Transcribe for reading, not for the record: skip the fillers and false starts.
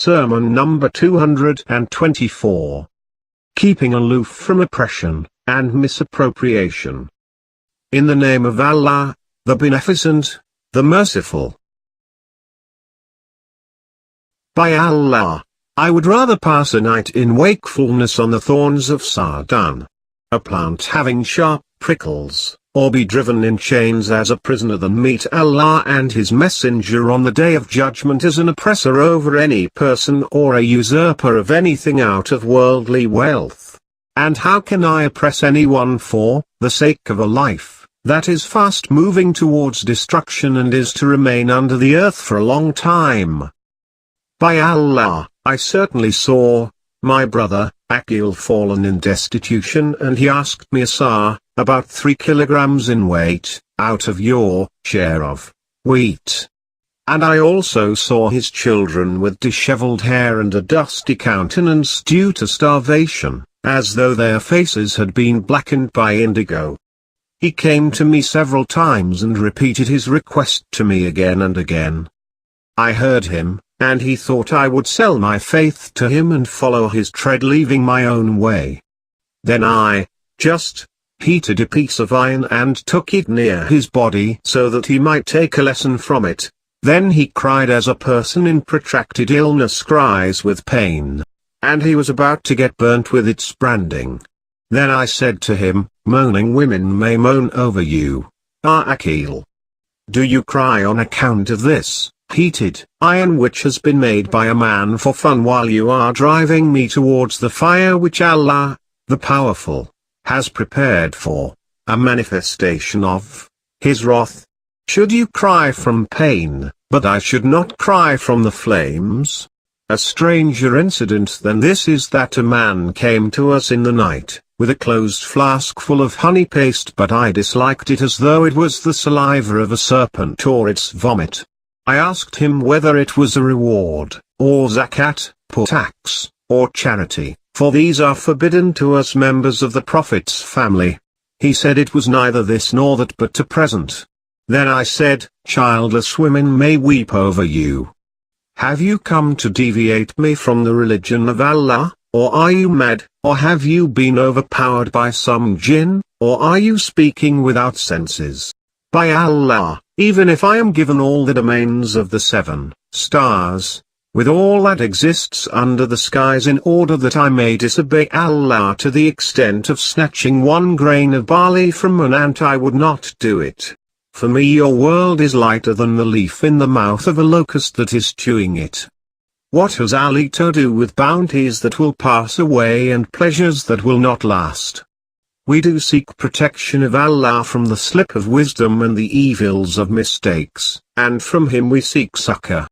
Sermon number 224. Keeping aloof from oppression and misappropriation. In the name of Allah, the Beneficent, the Merciful. By Allah, I would rather pass a night in wakefulness on the thorns of Sardan, a plant having sharp prickles, or be driven in chains as a prisoner than meet Allah and His Messenger on the Day of Judgment as an oppressor over any person or a usurper of anything out of worldly wealth. And how can I oppress anyone for the sake of a life that is fast moving towards destruction and is to remain under the earth for a long time? By Allah, I certainly saw my brother Akil fallen in destitution, and he asked me Asar, about 3 kilograms in weight, out of your share of wheat. And I also saw his children with disheveled hair and a dusty countenance due to starvation, as though their faces had been blackened by indigo. He came to me several times and repeated his request to me again and again. I heard him, and he thought I would sell my faith to him and follow his tread, leaving my own way. Then I just heated a piece of iron and took it near his body so that he might take a lesson from it. Then he cried as a person in protracted illness cries with pain, and he was about to get burnt with its branding. Then I said to him, moaning women may moan over you, Akil. Do you cry on account of this heated iron which has been made by a man for fun while you are driving me towards the fire which Allah, the Powerful, has prepared for a manifestation of His wrath? Should you cry from pain, but I should not cry from the flames? A stranger incident than this is that a man came to us in the night, with a closed flask full of honey paste, but I disliked it as though it was the saliva of a serpent or its vomit. I asked him whether it was a reward, or zakat, tax, or charity, for these are forbidden to us members of the Prophet's family. He said it was neither this nor that but to present. Then I said, childless women may weep over you. Have you come to deviate me from the religion of Allah, or are you mad, or have you been overpowered by some jinn, or are you speaking without senses? By Allah, even if I am given all the domains of the 7 stars, with all that exists under the skies in order that I may disobey Allah to the extent of snatching 1 grain of barley from an ant, I would not do it. For me your world is lighter than the leaf in the mouth of a locust that is chewing it. What has Ali to do with bounties that will pass away and pleasures that will not last? We do seek protection of Allah from the slip of wisdom and the evils of mistakes, and from Him we seek succor.